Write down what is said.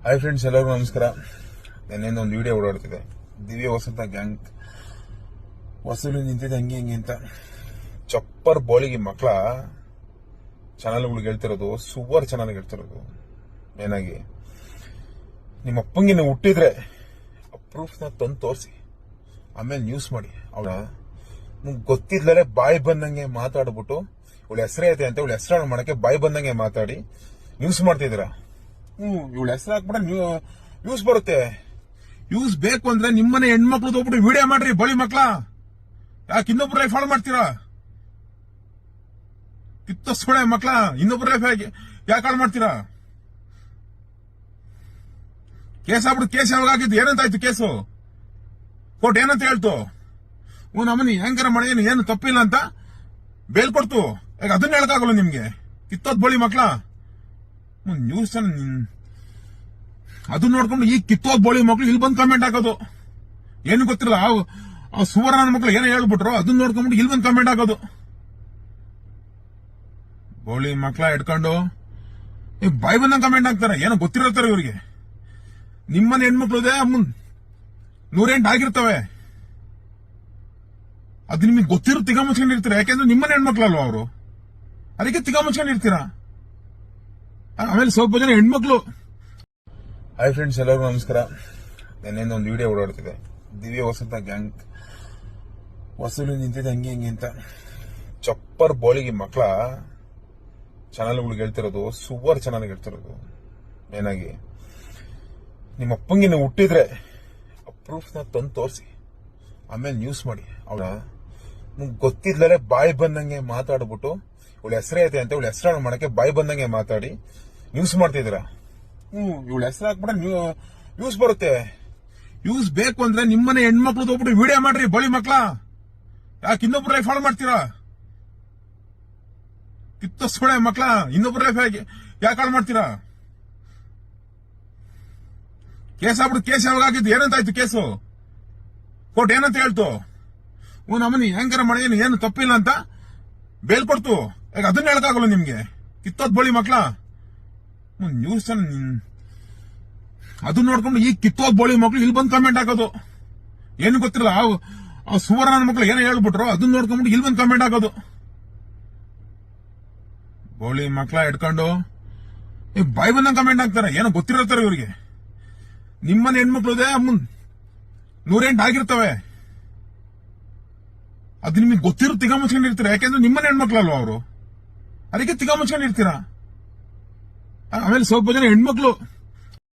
Hi friends, ಎಲ್ಲರಿಗೂ ನಮಸ್ಕಾರ. ನೆನ್ನೆಯಿಂದ ಒಂದು ವಿಡಿಯೋ ಓಡಾಡ್ತಿದೆ. ದಿವ್ಯ ವಸಂತ ಗ್ಯಾಂಗ್ ವಸೂಲಿ ನಿಂತಿದೆ ಹಂಗೆ ಹಿಂಗೆ ಅಂತ ಚಪ್ಪರ್ ಬೋಳಿಗೆ ಮಕ್ಕಳ ಚಾನಲ್ಗಳಿಗೆ ಹೇಳ್ತಿರೋದು, ಸೂಪರ್ ಚಾನಲ್ಗೆ ಹೇಳ್ತಿರೋದು. ಏನಾಗಿ ನಿಮ್ಮ ಅಪ್ಪಂಗೆ ನೀವು ಹುಟ್ಟಿದ್ರೆ ಪ್ರೂಫ್ನ ತಂದು ತೋರಿಸಿ, ಆಮೇಲೆ ನ್ಯೂಸ್ ಮಾಡಿ. ಅವಳ ನಿಮ್ಗೆ ಗೊತ್ತಿದ್ಲೇ ಬಾಯಿ ಬಂದಂಗೆ ಮಾತಾಡ್ಬಿಟ್ಟು ಇವಳ ಹೆಸರೇ ಐತೆ ಅಂತ ಇವಳ ಹೆಸರು ಮಾಡಕ್ಕೆ ಬಾಯಿ ಬಂದಂಗೆ ಮಾತಾಡಿ ನ್ಯೂಸ್ ಮಾಡ್ತಿದ್ದೀರಾ. ಇವಳ ಹೆಸರು ಹಾಕ್ಬಿಟ್ರೆ ನ್ಯೂಸ್ ಬರುತ್ತೆ. ನ್ಯೂಸ್ ಬೇಕು ಅಂದ್ರೆ ನಿಮ್ಮನೆ ಹೆಣ್ಮಕ್ಳು ಹೋಗ್ಬಿಟ್ಟು ವಿಡಿಯೋ ಮಾಡ್ರಿ. ಬಳಿ ಮಕ್ಳ ಯಾಕೆ ಇನ್ನೊಬ್ರು ಲೈಫ್ ಹಾಳು ಮಾಡ್ತೀರಾ? ಕಿತ್ತೋಸ್ಕೊಳೆ ಮಕ್ಳ, ಇನ್ನೊಬ್ರು ಲೈಫ್ ಯಾಕೆ ಹಾಳು ಮಾಡ್ತೀರಾ? ಕೇಸ್ ಆಗ್ಬಿಟ್ಟು ಕೇಸ್ ಯಾವಾಗ ಆಗಿದ್ದು? ಏನಂತಾಯ್ತು ಕೇಸು? ಕೋರ್ಟ್ ಏನಂತ ಹೇಳ್ತು? ನಮ್ಮನಿ ಹೆಂಗಾರ ಮಾಡಿ ಏನು ತಪ್ಪಿಲ್ಲ ಅಂತ ಬೇಲ್ ಕೊಡ್ತು. ಈಗ ಅದನ್ನ ಹೇಳಕ್ಕಾಗಲ್ಲ ನಿಮ್ಗೆ. ಕಿತ್ತೋದ್ ಬಳಿ ಮಕ್ಳ ನ್ಯೂಸ್ ಅದನ್ನ ನೋಡ್ಕೊಂಡು ಈ ಕಿತ್ತೋದ್ ಬೋಳಿ ಮಕ್ಳು ಇಲ್ಲಿ ಬಂದು ಕಮೆಂಟ್ ಹಾಕೋದು. ಏನು ಗೊತ್ತಿಲ್ಲ, ಆ ಸುವರ್ಣ ಮಕ್ಳು ಏನೋ ಹೇಳ್ಬಿಟ್ರು, ಅದನ್ನ ನೋಡ್ಕೊಂಡ್ಬಿಟ್ಟು ಇಲ್ಲಿ ಬಂದು ಕಮೆಂಟ್ ಹಾಕೋದು. ಬೋಳಿ ಮಕ್ಳ ಇಟ್ಕೊಂಡು ಬಾಯಿ ಬಂದಂಗೆ ಕಮೆಂಟ್ ಹಾಕ್ತಾರೆ. ಏನೋ ಗೊತ್ತಿರತ್ತಾರೆ ಇವ್ರಿಗೆ. ನಿಮ್ಮನೆ ಹೆಣ್ಮಕ್ಳು ಇದೆ 108 ಆಗಿರ್ತವೆ. ಅದು ನಿಮಗೆ ಗೊತ್ತಿರೋ ತಿಗ ಮುಚ್ಕೊಂಡಿರ್ತೀರ. ಯಾಕೆಂದ್ರೆ ನಿಮ್ಮನೆ ಹೆಣ್ಮಕ್ಳಲ್ವ ಅವರು, ಅದಕ್ಕೆ ತಿಗ ಮುಚ್ಕೊಂಡಿರ್ತೀರಾ. ಆಮೇಲೆ ಸ್ವಲ್ಪ ಜನ ಹೆಣ್ಮಕ್ಳು. ಹಾಯ್ ಫ್ರೆಂಡ್ಸ್, ಎಲ್ಲರಿಗೂ ನಮಸ್ಕಾರ. ನೆನ್ನೆಯಿಂದ ಒಂದು ವಿಡಿಯೋ ಓಡಾಡ್ತಿದೆ. ದಿವ್ಯ ವಸಂತ ಗ್ಯಾಂಗ್ ವಸೂಲಿ ನಿಂತಿದೆ ಹಂಗೆ ಹಿಂಗೆ ಅಂತ ಚಪ್ಪರ್ ಬೋಳಿಗೆ ಮಕ್ಕಳ ಚಾನಲ್ಗಳಿಗೆ ಹೇಳ್ತಿರೋದು, ಸೂಪರ್ ಚಾನಲ್ಗೆ ಹೇಳ್ತಿರೋದು. ಏನಾಗಿ ನಿಮ್ಮ ಅಪ್ಪಂಗೆ ನೀವು ಹುಟ್ಟಿದ್ರೆ ಪ್ರೂಫ್ನ ತಂದು ತೋರಿಸಿ, ಆಮೇಲೆ ನ್ಯೂಸ್ ಮಾಡಿ. ಅವಳ ನಿಮ್ಗೆ ಗೊತ್ತಿದ್ಲೇ ಬಾಯಿ ಬಂದಂಗೆ ಮಾತಾಡ್ಬಿಟ್ಟು ಇವಳ ಹೆಸರೇ ಐತೆ ಅಂತ ಇವಳ ಹೆಸರು ಮಾಡಕ್ಕೆ ಬಾಯಿ ಬಂದಂಗೆ ಮಾತಾಡಿ ನ್ಯೂಸ್ ಮಾಡ್ತಿದ್ದೀರಾ. ಇವಳ ಹೆಸರು ಹಾಕ್ಬಿಟ್ರೆ ನ್ಯೂಸ್ ಬರುತ್ತೆ. ನ್ಯೂಸ್ ಬೇಕು ಅಂದ್ರೆ ನಿಮ್ಮನೆ ಹೆಣ್ಮಕ್ಳು ಹೋಗ್ಬಿಟ್ಟು ವಿಡಿಯೋ ಮಾಡ್ರಿ. ಬಳಿ ಮಕ್ಳ ಯಾಕೆ ಇನ್ನೊಬ್ರು ಲೈಫ್ ಹಾಳು ಮಾಡ್ತೀರಾ? ಕಿತ್ತೋಸ್ಕೊಳೆ ಮಕ್ಳ, ಇನ್ನೊಬ್ರು ಲೈಫ್ ಯಾಕೆ ಹಾಳು ಮಾಡ್ತೀರಾ? ಕೇಸ್ ಆಗ್ಬಿಟ್ಟು ಕೇಸ್ ಯಾವಾಗ ಆಗಿದ್ದು? ಏನಂತಾಯ್ತು ಕೇಸು? ಕೋರ್ಟ್ ಏನಂತ ಹೇಳ್ತು? ನಮ್ಮನಿ ಹೆಂಗಾರ ಮಾಡಿ ಏನು ತಪ್ಪಿಲ್ಲ ಅಂತ ಬೇಲ್ ಕೊಡ್ತು. ಈಗ ಅದನ್ನ ಹೇಳಕ್ಕಾಗಲ್ಲ ನಿಮ್ಗೆ. ಕಿತ್ತೋದ್ ಬಳಿ ಮಕ್ಳ ನ್ಯೂಸ್ ಅದನ್ನ ನೋಡ್ಕೊಂಡು ಈ ಕಿತ್ತೋದ್ ಬೋಳಿ ಮಕ್ಳು ಇಲ್ಲಿ ಬಂದು ಕಮೆಂಟ್ ಹಾಕೋದು. ಏನು ಗೊತ್ತಿಲ್ಲ, ಆ ಸುವರ್ಣ ಮಕ್ಳು ಏನೋ ಹೇಳ್ಬಿಟ್ರು, ಅದನ್ನ ನೋಡ್ಕೊಂಡ್ಬಿಟ್ಟು ಇಲ್ಲಿ ಬಂದು ಕಮೆಂಟ್ ಹಾಕೋದು. ಬೋಳಿ ಮಕ್ಳ ಇಟ್ಕೊಂಡು ಬಾಯಿ ಬಂದಂಗೆ ಕಮೆಂಟ್ ಹಾಕ್ತಾರೆ. ಏನೋ ಗೊತ್ತಿರತ್ತಾರೆ ಇವ್ರಿಗೆ. ನಿಮ್ಮನೆ ಹೆಣ್ಮಕ್ಳು ಇದೆ 108 ಆಗಿರ್ತವೆ. ಅದು ನಿಮಗೆ ಗೊತ್ತಿರೋ ತಿಗ ಮುಚ್ಕೊಂಡಿರ್ತೀರ. ಯಾಕೆಂದ್ರೆ ನಿಮ್ಮನೆ ಹೆಣ್ಮಕ್ಳಲ್ವ ಅವರು, ಅದಕ್ಕೆ ತಿಗ ಮುಚ್ಕೊಂಡಿರ್ತೀರಾ. ಆಮೇಲೆ ಸ್ವಲ್ಪ ಜನ ಹೆಣ್ಮಕ್ಳು